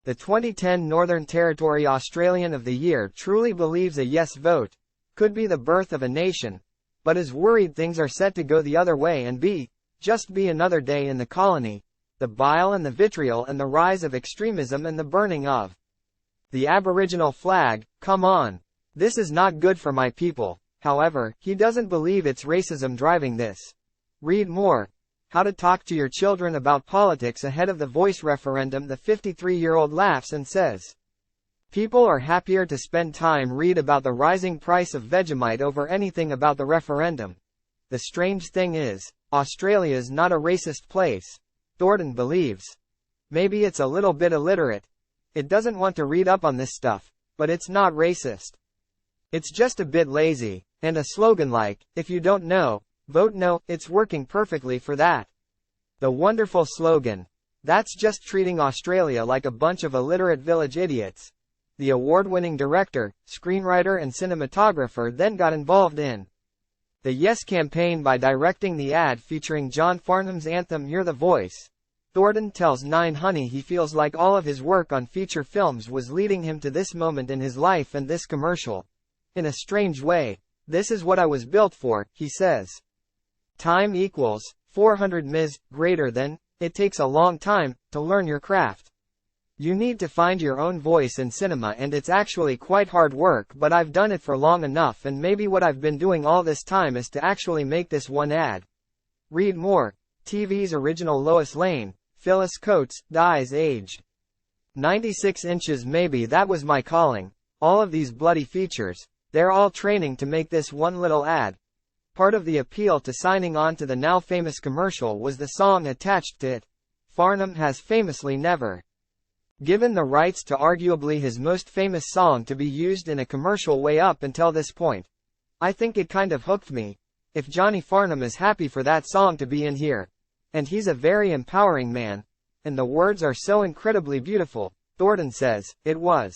The 2010 Northern Territory Australian of the Year truly believes a yes vote could be the birth of a nation, but is worried things are set to go the other way and just be another day in the colony, the bile and the vitriol and the rise of extremism and the burning of the Aboriginal flag. Come on. This is not good for my people. However, he doesn't believe it's racism driving this. Read more. How to talk to your children about politics ahead of the Voice Referendum. The 53-year-old laughs and says, people are happier to spend time read about the rising price of Vegemite over anything about the referendum. The strange thing is, Australia's not a racist place, Thornton believes. Maybe it's a little bit illiterate. It doesn't want to read up on this stuff, but it's not racist. It's just a bit lazy, and a slogan like, if you don't know, vote no, it's working perfectly for that. The wonderful slogan. That's just treating Australia like a bunch of illiterate village idiots. The award-winning director, screenwriter and cinematographer then got involved in the Yes campaign by directing the ad featuring John Farnham's anthem You're the Voice. Thornton tells 9 Honey he feels like all of his work on feature films was leading him to this moment in his life and this commercial. In a strange way, this is what I was built for, he says. Time equals 400 ms, greater than, it takes a long time to learn your craft. You need to find your own voice in cinema and it's actually quite hard work, but I've done it for long enough and maybe what I've been doing all this time is to actually make this one ad. Read more. TV's original Lois Lane, Phyllis Coates, dies aged 96 inches. Maybe that was my calling. All of these bloody features, they're all training to make this one little ad. Part of the appeal to signing on to the now famous commercial was the song attached to it. Farnham has famously never given the rights to arguably his most famous song to be used in a commercial way up until this point. I think it kind of hooked me. If Johnny Farnham is happy for that song to be in here. And he's a very empowering man. And the words are so incredibly beautiful, Thornton says, it was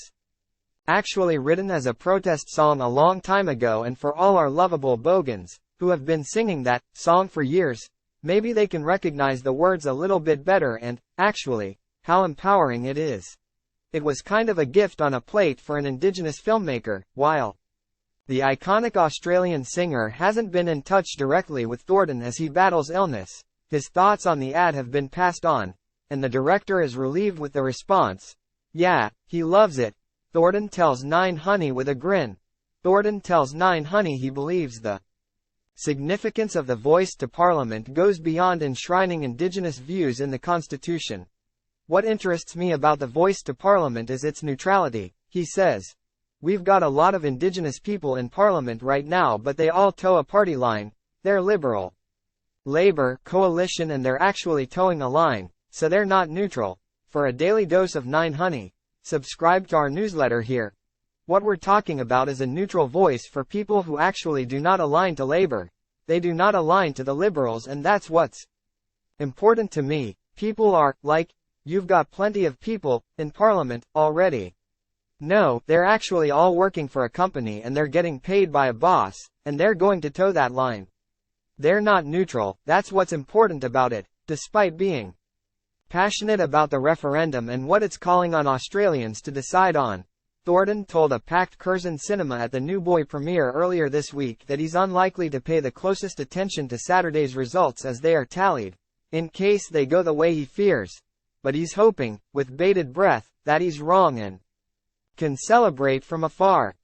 actually written as a protest song a long time ago, and for all our lovable bogans, who have been singing that song for years, maybe they can recognize the words a little bit better and, actually, how empowering it is. It was kind of a gift on a plate for an Indigenous filmmaker. While the iconic Australian singer hasn't been in touch directly with Thornton as he battles illness, his thoughts on the ad have been passed on, and the director is relieved with the response. Yeah, he loves it. Thornton tells 9 Honey with a grin. Thornton tells 9 Honey he believes the significance of the voice to Parliament goes beyond enshrining Indigenous views in the Constitution. What interests me about the voice to Parliament is its neutrality, he says. We've got a lot of Indigenous people in Parliament right now, but they all toe a party line. They're Liberal, Labour, Coalition, and they're actually towing a line, so they're not neutral. For a daily dose of 9 Honey, subscribe to our newsletter here. What we're talking about is a neutral voice for people who actually do not align to Labour. They do not align to the Liberals, and that's what's important to me. People are, like, you've got plenty of people in Parliament already. No, they're actually all working for a company and they're getting paid by a boss, and they're going to toe that line. They're not neutral. That's what's important about it, despite being passionate about the referendum and what it's calling on Australians to decide on. Thornton told a packed Curzon cinema at the New Boy premiere earlier this week that he's unlikely to pay the closest attention to Saturday's results as they are tallied, in case they go the way he fears. But he's hoping, with bated breath, that he's wrong and can celebrate from afar.